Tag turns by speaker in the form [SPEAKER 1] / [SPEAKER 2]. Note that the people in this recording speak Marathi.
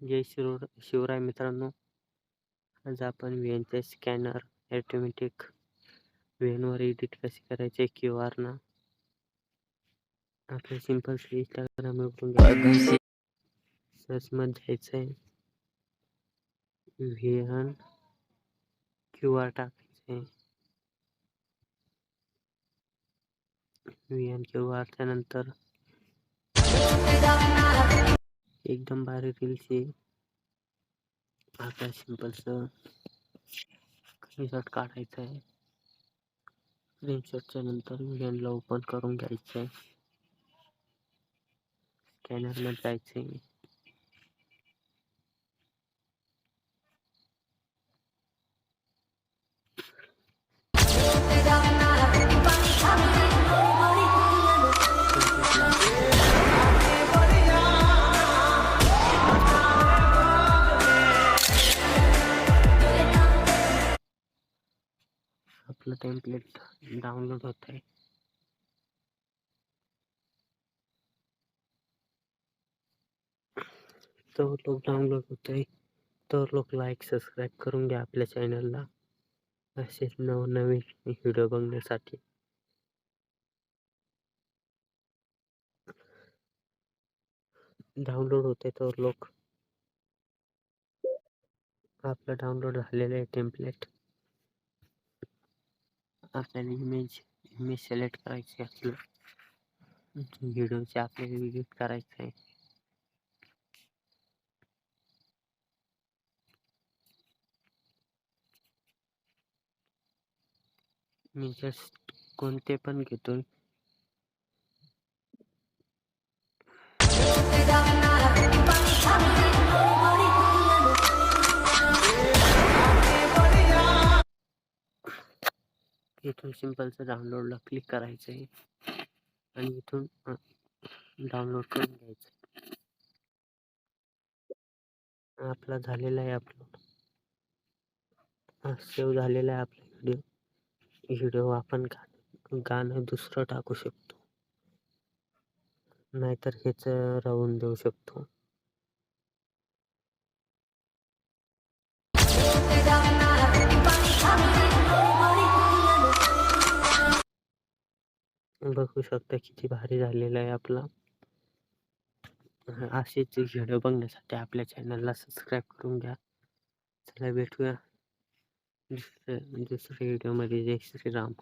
[SPEAKER 1] जय शिवराय मित्रांनो. आज आपण व्हीएनचे स्कॅनर ऑटोमॅटिक व्हीएनवर एडिट कसे करायचे क्यूआर ना आपल्या सिंपल इंस्टाग्राम उघडून सर्च मध्ये जायचंय, व्हीएन क्यूआर टाकायचंय. व्हीएन क्यूआर त्यानंतर एकदम बारीक रील्स आपल्या सिंपलचं स्क्रीनशॉट काढायचा आहे. स्क्रीनशॉटच्या नंतर व्हीएनला ओपन करून घ्यायचंय. स्कॅनरमध्ये जायचंय. आपलं टेम्पलेट डाउनलोड होत आहे. तो लोक डाउनलोड होत आहे. तर लोक लाईक सबस्क्राईब करून घ्या आपल्या चॅनलला असेच नवनवीन व्हिडिओ बघण्यासाठी. डाउनलोड होते तर लोक आपलं डाउनलोड झालेलं आहे टेम्पलेट. आपल्याला इमेज सिलेक्ट करायची असलं व्हिडिओचे आपल्याला एडिट करायचं आहे. मी जस्ट कोणते पण घेतो. इथून सिंपलचं डाउनलोडला क्लिक करायचं आहे आणि इथून डाउनलोड करून घ्यायचं. आपला झालेला आहे अपलोड. सेव्ह झालेला आहे आपला व्हिडिओ. आपण गाणं दुसरं टाकू शकतो, नाहीतर हेच राहून देऊ शकतो. बघू शकता किती भारी झालेला आहे आपला. असेच व्हिडिओ बघण्यासाठी आपल्या चॅनलला सबस्क्राईब करून घ्या. चला भेटूया दुसऱ्या व्हिडिओमध्ये. जय श्रीराम.